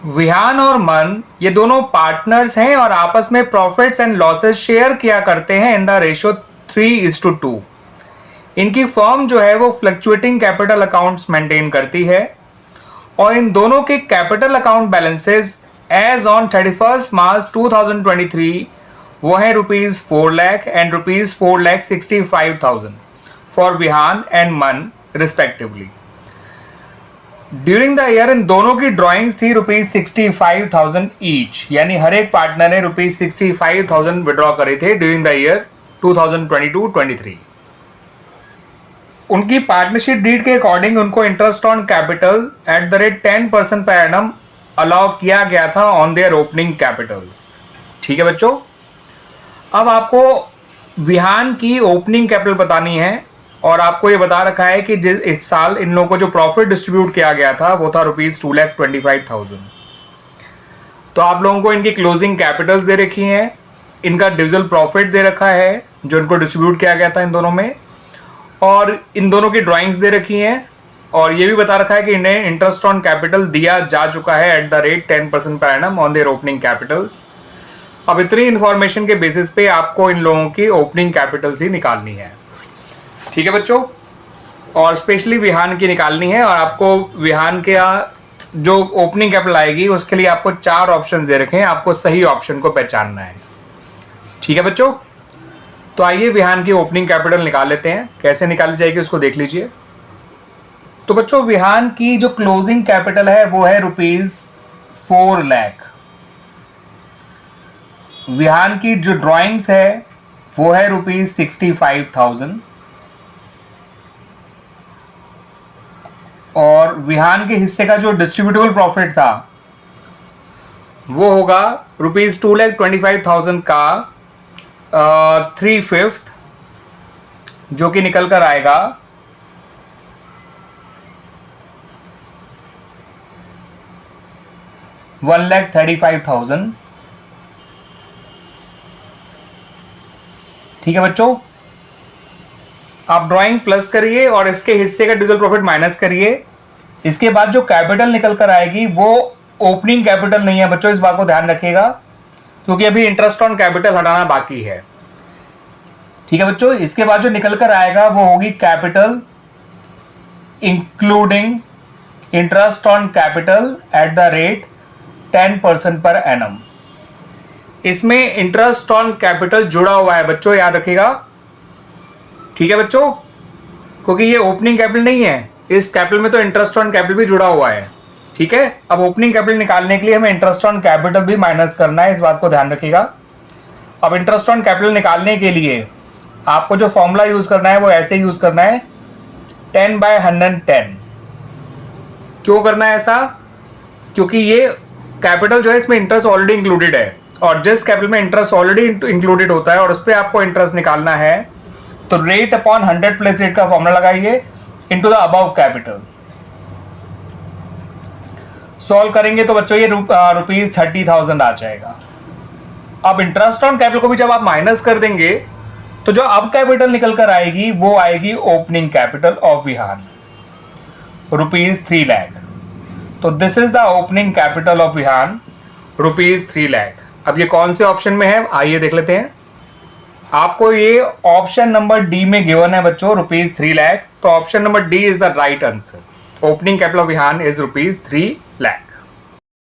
विहान और मन ये दोनों पार्टनर्स हैं और आपस में प्रॉफिट्स एंड लॉसेस शेयर किया करते हैं इन द रेशियो 3:2। इनकी फर्म जो है वो फ्लक्चुएटिंग कैपिटल अकाउंट्स मेंटेन करती है और इन दोनों के capital account balances as on 31 March 2023 वो है ₹4 lakh and ₹4,65,000 for Vihaan and Mann respectively. During the year इन दोनों की ड्रॉइंग्स थी ₹65,000 ईच, यानी हर एक पार्टनर ने ₹65,000 विड्रॉ करे थे ड्यूरिंग द ईयर 2022-23। उनकी पार्टनरशिप डीड के अकॉर्डिंग उनको interest on capital at the rate 10% per annum allow किया गया था ऑन देयर ओपनिंग कैपिटल्स। ठीक है बच्चों, अब आपको विहान की ओपनिंग कैपिटल बतानी है और आपको ये बता रखा है कि इस साल इन लोगों को जो प्रॉफिट डिस्ट्रीब्यूट किया गया था वो था ₹2,25,000। तो आप लोगों को इनकी क्लोजिंग कैपिटल्स दे रखी हैं, इनका डिविजल प्रॉफिट दे रखा है जो इनको डिस्ट्रीब्यूट किया गया था इन दोनों में, और इन दोनों की ड्राइंग्स दे रखी हैं और ये भी बता रखा है कि इन्हें इंटरेस्ट ऑन कैपिटल दिया जा चुका है at the rate 10% per annum on their opening Capitals. अब इतनी इंफॉर्मेशन के बेसिस पे आपको इन लोगों की ओपनिंग कैपिटल्स ही निकालनी है। ठीक है बच्चों, और स्पेशली विहान की निकालनी है और आपको विहान के जो ओपनिंग कैपिटल आएगी उसके लिए आपको 4 ऑप्शंस दे रखे हैं, आपको सही ऑप्शन को पहचानना है। ठीक है बच्चों, तो आइए विहान की ओपनिंग कैपिटल निकाल लेते हैं। कैसे निकाली जाएगी उसको देख लीजिए। तो बच्चों विहान की जो क्लोजिंग कैपिटल है वो है ₹4 लाख। विहान की जो ड्राइंग्स है वो है ₹65,000 और विहान के हिस्से का जो डिस्ट्रीब्यूटेबल प्रॉफिट था वो होगा ₹2,25,000 का 3/5 जो कि निकल कर आएगा ₹1,35,000। ठीक है बच्चों, आप ड्राइंग प्लस करिए और इसके हिस्से का डिविजल प्रॉफिट माइनस करिए। इसके बाद जो कैपिटल निकल कर आएगी वो ओपनिंग कैपिटल नहीं है बच्चों, इस बात को ध्यान रखिएगा क्योंकि अभी इंटरेस्ट ऑन कैपिटल हटाना बाकी है। ठीक है बच्चों, इसके बाद जो निकल कर आएगा वो होगी capital including interest on capital at the rate 10% per annum. इसमें इंटरेस्ट ऑन कैपिटल जुड़ा हुआ है बच्चों, याद रखिएगा। ठीक है बच्चों, क्योंकि ये ओपनिंग कैपिटल नहीं है, इस कैपिटल में तो इंटरेस्ट ऑन कैपिटल भी जुड़ा हुआ है। ठीक है, अब ओपनिंग कैपिटल निकालने के लिए हमें इंटरेस्ट ऑन कैपिटल भी माइनस करना है, इस बात को ध्यान रखिएगा। अब इंटरेस्ट ऑन कैपिटल निकालने के लिए आपको जो फॉर्मूला यूज करना है वो ऐसे यूज करना है 10/110। क्यों करना है ऐसा? क्योंकि ये कैपिटल जो है इसमें इंटरेस्ट ऑलरेडी इंक्लूडेड है और जिस कैपिटल में इंटरेस्ट ऑलरेडी इंक्लूडेड होता है और उस पर आपको इंटरेस्ट निकालना है तो रेट अपॉन 100 प्लस रेट का फॉर्मूला लगाइए into the above capital. Solve करेंगे तो बच्चों ये ₹30,000 आ जाएगा। अब इंटरेस्ट ऑन कैपिटल को भी जब आप माइनस कर देंगे तो जो अब कैपिटल निकल कर आएगी वो आएगी opening capital of Vihaan ₹3 lakh. तो this is the opening capital of Vihaan ₹3 lakh. अब ये कौन से ऑप्शन में है आइए देख लेते हैं। आपको ये ऑप्शन नंबर डी में गिवन है बच्चों ₹3 लाख, तो option number D is the right answer. Opening capital of Vihan is ₹3 lakh.